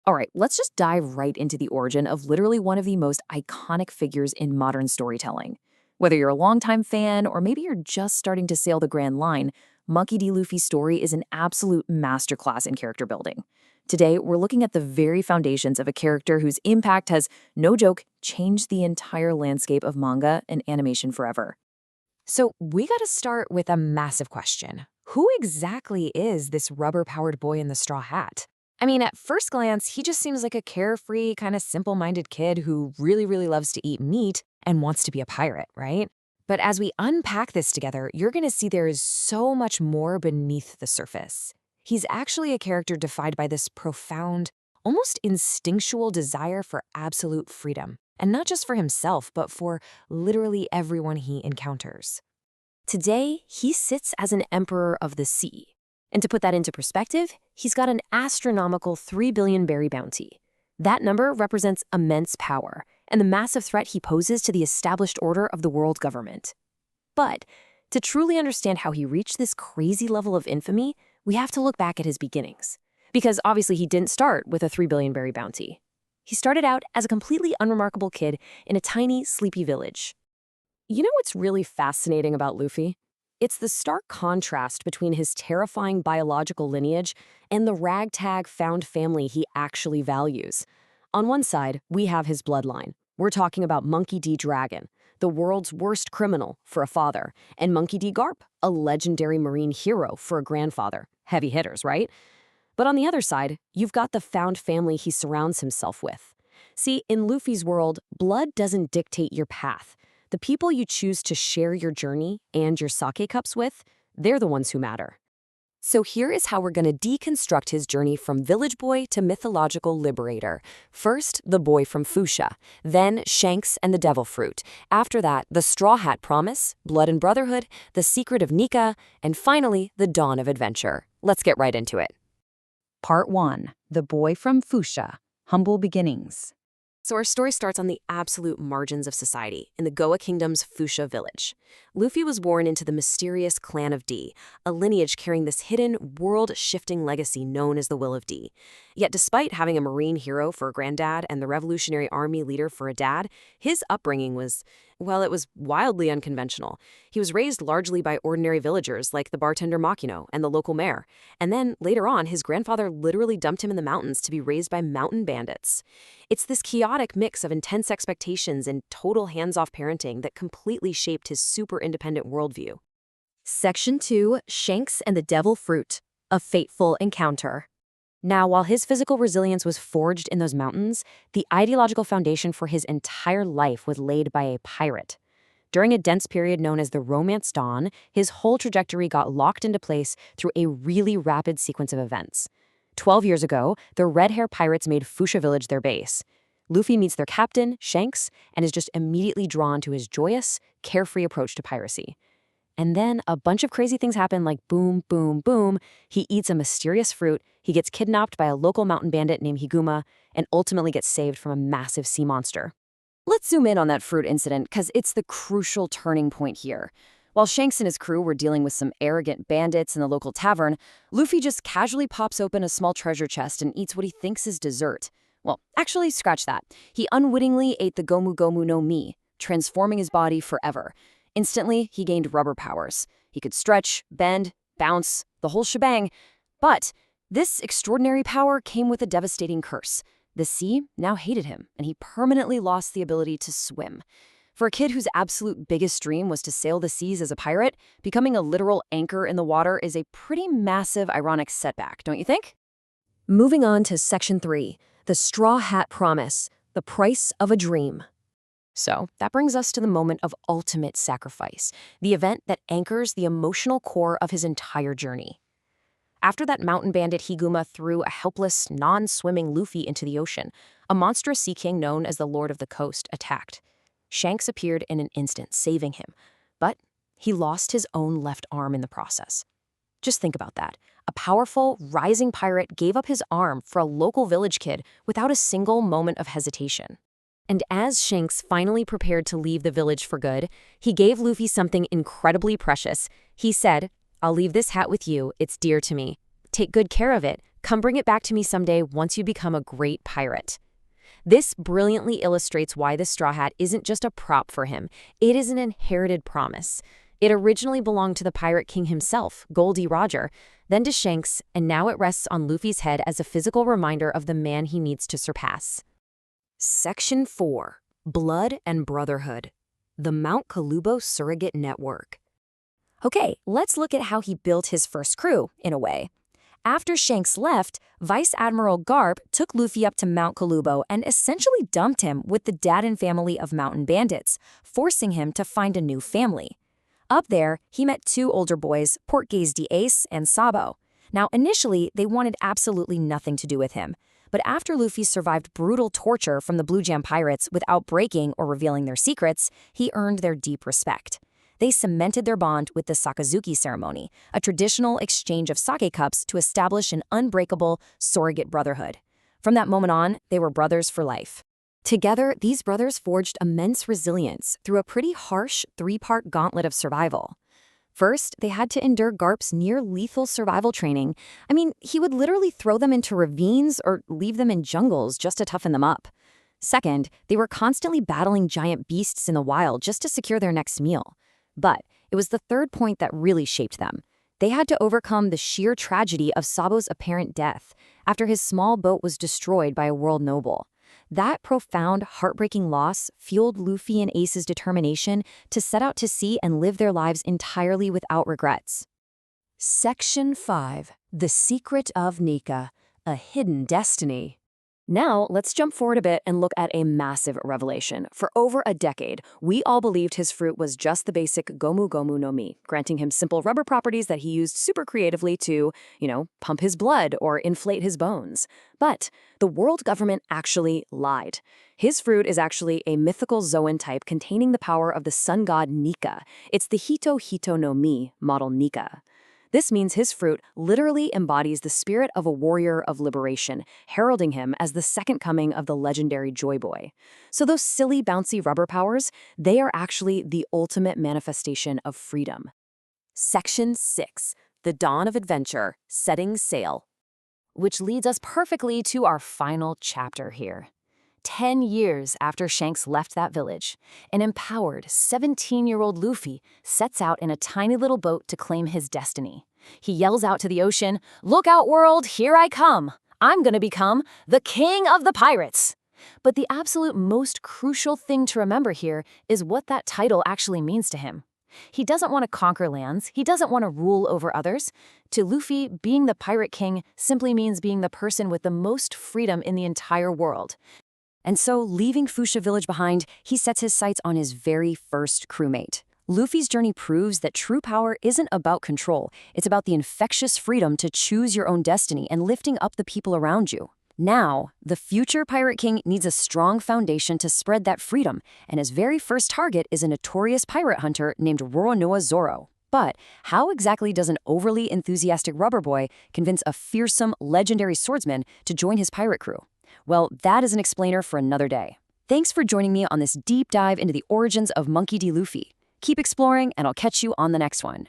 All right, let's just dive right into the origin of literally one of the most iconic figures in modern storytelling. Whether you're a longtime fan or maybe you're just starting to sail the Grand Line, Monkey D. Luffy's story is an absolute masterclass in character building. Today, we're looking at the very foundations of a character whose impact has, no joke, changed the entire landscape of manga and animation forever. So we got to start with a massive question. Who exactly is this rubber-powered boy in the straw hat? I mean, at first glance, he just seems like a carefree, kind of simple-minded kid who really loves to eat meat and wants to be a pirate, right? But as we unpack this together, you're going to see there is so much more beneath the surface. He's actually a character defined by this profound, almost instinctual desire for absolute freedom. And not just for himself, but for literally everyone he encounters. Today, he sits as an emperor of the sea. And to put that into perspective, he's got an astronomical 3 billion berry bounty. That number represents immense power and the massive threat he poses to the established order of the world government. But to truly understand how he reached this crazy level of infamy, we have to look back at his beginnings. Because obviously he didn't start with a 3 billion berry bounty. He started out as a completely unremarkable kid in a tiny, sleepy village. You know what's really fascinating about Luffy? It's the stark contrast between his terrifying biological lineage and the ragtag found family he actually values. On one side, we have his bloodline. We're talking about Monkey D. Dragon, the world's worst criminal for a father, and Monkey D. Garp, a legendary marine hero for a grandfather. Heavy hitters, right? But on the other side, you've got the found family he surrounds himself with. See, in Luffy's world, blood doesn't dictate your path. The people you choose to share your journey and your sake cups with, they're the ones who matter. So here is how we're going to deconstruct his journey from village boy to mythological liberator. First, the boy from Foosha, then Shanks and the devil fruit. After that, the straw hat promise, blood and brotherhood, the secret of Nika, and finally, the dawn of adventure. Let's get right into it. Part 1. The Boy from Foosha. Humble Beginnings. So our story starts on the absolute margins of society, in the Goa Kingdom's Foosha Village. Luffy was born into the mysterious Clan of D, a lineage carrying this hidden, world-shifting legacy known as the Will of D. Yet despite having a marine hero for a granddad and the Revolutionary Army leader for a dad, his upbringing was, well, it was wildly unconventional. He was raised largely by ordinary villagers like the bartender Makino and the local mayor. And then, later on, his grandfather literally dumped him in the mountains to be raised by mountain bandits. It's this chaotic mix of intense expectations and total hands-off parenting that completely shaped his super-independent worldview. Section 2, Shanks and the Devil Fruit, a fateful encounter. Now, while his physical resilience was forged in those mountains, the ideological foundation for his entire life was laid by a pirate. During a dense period known as the Romance Dawn, his whole trajectory got locked into place through a really rapid sequence of events. 12 years ago, the Red-Haired Pirates made Foosha Village their base. Luffy meets their captain, Shanks, and is just immediately drawn to his joyous, carefree approach to piracy. And then a bunch of crazy things happen like boom, boom, boom. He eats a mysterious fruit, he gets kidnapped by a local mountain bandit named Higuma, and ultimately gets saved from a massive sea monster. Let's zoom in on that fruit incident, because it's the crucial turning point here. While Shanks and his crew were dealing with some arrogant bandits in the local tavern, Luffy just casually pops open a small treasure chest and eats what he thinks is dessert. Well, actually, scratch that. He unwittingly ate the Gomu Gomu no Mi, transforming his body forever. Instantly, he gained rubber powers. He could stretch, bend, bounce, the whole shebang. But this extraordinary power came with a devastating curse. The sea now hated him, and he permanently lost the ability to swim. For a kid whose absolute biggest dream was to sail the seas as a pirate, becoming a literal anchor in the water is a pretty massive, ironic setback, don't you think? Moving on to Section 3, the Straw Hat Promise, the price of a dream. So that brings us to the moment of ultimate sacrifice, the event that anchors the emotional core of his entire journey. After that mountain bandit Higuma threw a helpless, non-swimming Luffy into the ocean, a monstrous sea king known as the Lord of the Coast attacked. Shanks appeared in an instant, saving him, but he lost his own left arm in the process. Just think about that. A powerful, rising pirate gave up his arm for a local village kid without a single moment of hesitation. And as Shanks finally prepared to leave the village for good, he gave Luffy something incredibly precious. He said, "I'll leave this hat with you, it's dear to me. Take good care of it, Come bring it back to me someday once you become a great pirate. This brilliantly illustrates why the Straw Hat isn't just a prop for him. It is an inherited promise. It originally belonged to the Pirate King himself, Goldie Roger, then to Shanks, and now it rests on Luffy's head as a physical reminder of the man he needs to surpass. Section 4. Blood and Brotherhood. The Mount Kalubo Surrogate Network. Okay, let's look at how he built his first crew, in a way. After Shanks left, Vice Admiral Garp took Luffy up to Mount Kalubo and essentially dumped him with the dad and family of mountain bandits, forcing him to find a new family. Up there, he met two older boys, Portgaze d'Ace and Sabo. Now, initially, they wanted absolutely nothing to do with him. But after Luffy survived brutal torture from the Blue Jam pirates without breaking or revealing their secrets, he earned their deep respect. They cemented their bond with the Sakazuki ceremony, a traditional exchange of sake cups to establish an unbreakable surrogate brotherhood. From that moment on, they were brothers for life. Together, these brothers forged immense resilience through a pretty harsh three-part gauntlet of survival. First, they had to endure Garp's near-lethal survival training. I mean, he would literally throw them into ravines or leave them in jungles just to toughen them up. Second, they were constantly battling giant beasts in the wild just to secure their next meal. But it was the third point that really shaped them. They had to overcome the sheer tragedy of Sabo's apparent death after his small boat was destroyed by a world noble. That profound, heartbreaking loss fueled Luffy and Ace's determination to set out to sea and live their lives entirely without regrets. Section 5. The Secret of Nika, a Hidden Destiny. Now, let's jump forward a bit and look at a massive revelation. For over a decade, we all believed his fruit was just the basic Gomu Gomu no Mi, granting him simple rubber properties that he used super creatively to, pump his blood or inflate his bones. But the world government actually lied. His fruit is actually a mythical Zoan type containing the power of the sun god Nika. It's the Hito Hito no Mi model Nika. This means his fruit literally embodies the spirit of a warrior of liberation, heralding him as the second coming of the legendary Joy Boy. So those silly, bouncy rubber powers, they are actually the ultimate manifestation of freedom. Section 6. The Dawn of Adventure, Setting Sail. Which leads us perfectly to our final chapter here. 10 years after Shanks left that village, an empowered 17-year-old Luffy sets out in a tiny little boat to claim his destiny. He yells out to the ocean, "Look out, world, here I come! I'm gonna become the king of the pirates!" But the absolute most crucial thing to remember here is what that title actually means to him. He doesn't want to conquer lands, he doesn't want to rule over others. To Luffy, being the Pirate King simply means being the person with the most freedom in the entire world. And so, leaving Foosha Village behind, he sets his sights on his very first crewmate. Luffy's journey proves that true power isn't about control. It's about the infectious freedom to choose your own destiny and lifting up the people around you. Now, the future Pirate King needs a strong foundation to spread that freedom, and his very first target is a notorious pirate hunter named Roronoa Zoro. But how exactly does an overly enthusiastic rubber boy convince a fearsome, legendary swordsman to join his pirate crew? Well, that is an explainer for another day. Thanks for joining me on this deep dive into the origins of Monkey D. Luffy. Keep exploring, and I'll catch you on the next one.